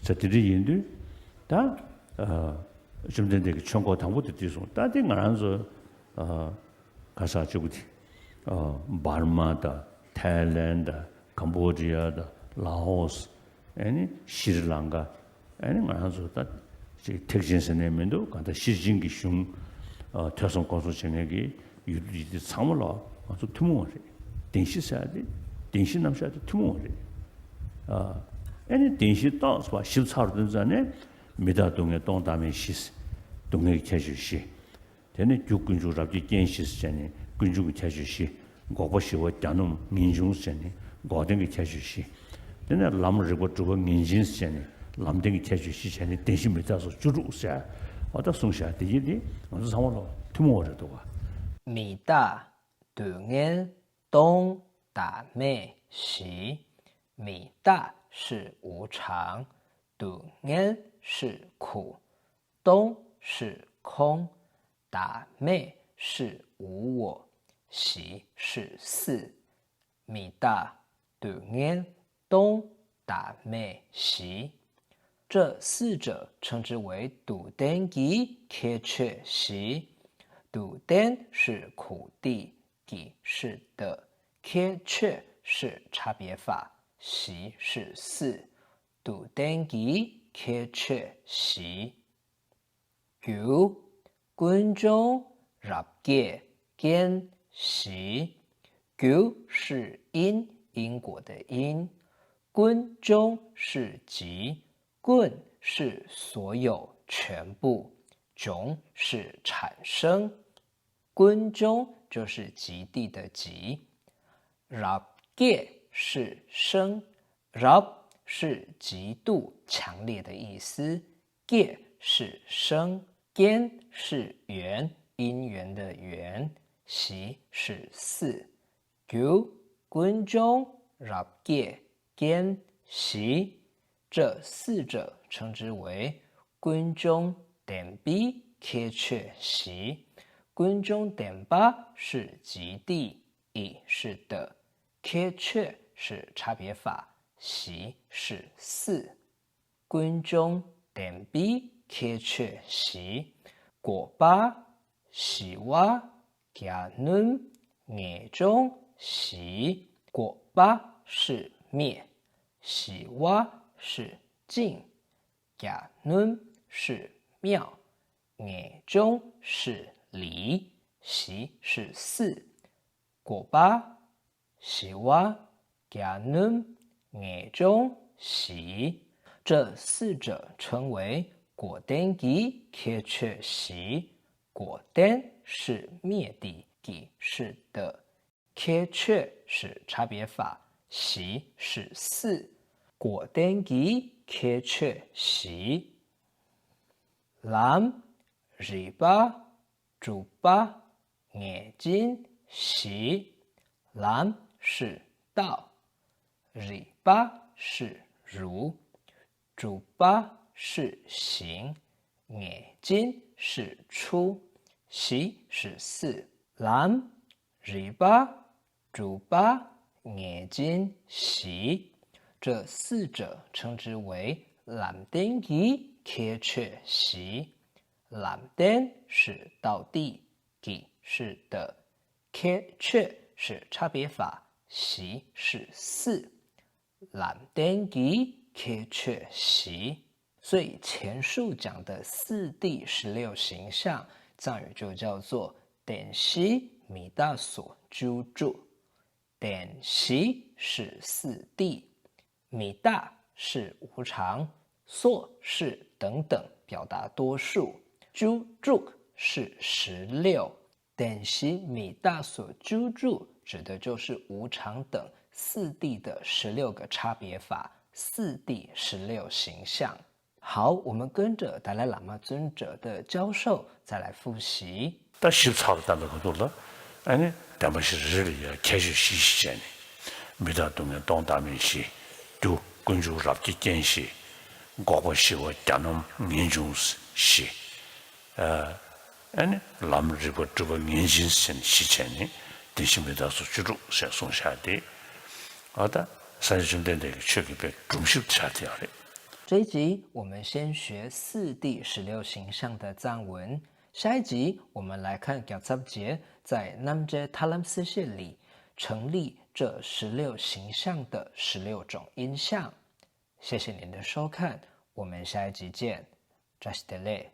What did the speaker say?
저들이 인도 다 좀 전에 그 총고 당부도 뒤서 다들 말하면서 가사 저거지 바르마다 타일랜드 캄보디아다 라오스 아니 스리랑카 아니 말하면서 다 택진선에면도 간다 시진기 슝 태성 고소전에기 유리디 상물로 아주 투모래 den시사디 den시 남샤디 투모래 아니 den시 또서 실차르든 전에 미다동에 동담에 시스 동에 캐주시 되는 죽근주랍지 겐시스잖니 근주고 캐주시 고보시와 자는 민중스잖니 고등이 캐주시 되는 람르고 주고 민진스잖니 람등이 캐주시잖니 den시 미다서 주루사 어다 송샤 되지 어서 상월로 투모르도 와 미다 동엔东打妹西，米大是无常，赌念是苦，东是空，打妹是无我，西是四。米大赌念东打妹西，这四者称之为赌颠吉贴确西。赌颠是苦地，己是的。贴确是差别法，习是四，赌颠吉贴确习。有观中入界见习，有是因果的因，观中是集，观是所有全部，种是产生，观中就是极地的极。入界是生，入是极度强烈的意思，界是生，见是缘，因缘的缘，习是四。有观中入界见习，这四者称之为观中点比贴确习。观中点八是极地，已是的。贴确是差别法，习是四。观中点比贴确习，果巴习哇加nun眼中习，果巴是灭，习哇是净，加nun是妙，眼中是离，习是四。果巴习哇加nun眼中习，这四者称为果颠吉贴确习。果颠是灭地，吉是的，贴确是差别法，习是四。果颠吉贴确习。람日巴主巴眼睛习。람是道，日巴是如，主巴是行，眼睛是出，习是四。람日巴主巴眼睛习，这四者称之为람颠吉贴确习。람颠是道地，吉是的，贴确是差别法，习是四。람颠吉贴确习，所以前述讲的四谛16形象，藏语就叫做典习弥大所居住。典习是四谛，弥大是无常，所是等等，表达多数，居住是16。典习弥大所居住指的就是无常等四谛的16个差别法，四谛16形象。好，我们跟着达赖喇嘛尊者的教授再来复习。다 실차르다는 것도 아니 담바시 리야 캐주시 시전에 미다동에 동담이시 두 군주랍지 겐시 고보시와 자는 민중시 아니 람르고 주고 민진선 시전에 대신에다서 주로 송샤데 어다 사실은 되게 최근에 중심 차트야래 这一集我们先学四谛16形象的藏文，下一集我们来看gyaltsab节在南遮塔兰斯谢里成立这16形象的16种音相。谢谢您的收看，我们下一集见。扎西德勒。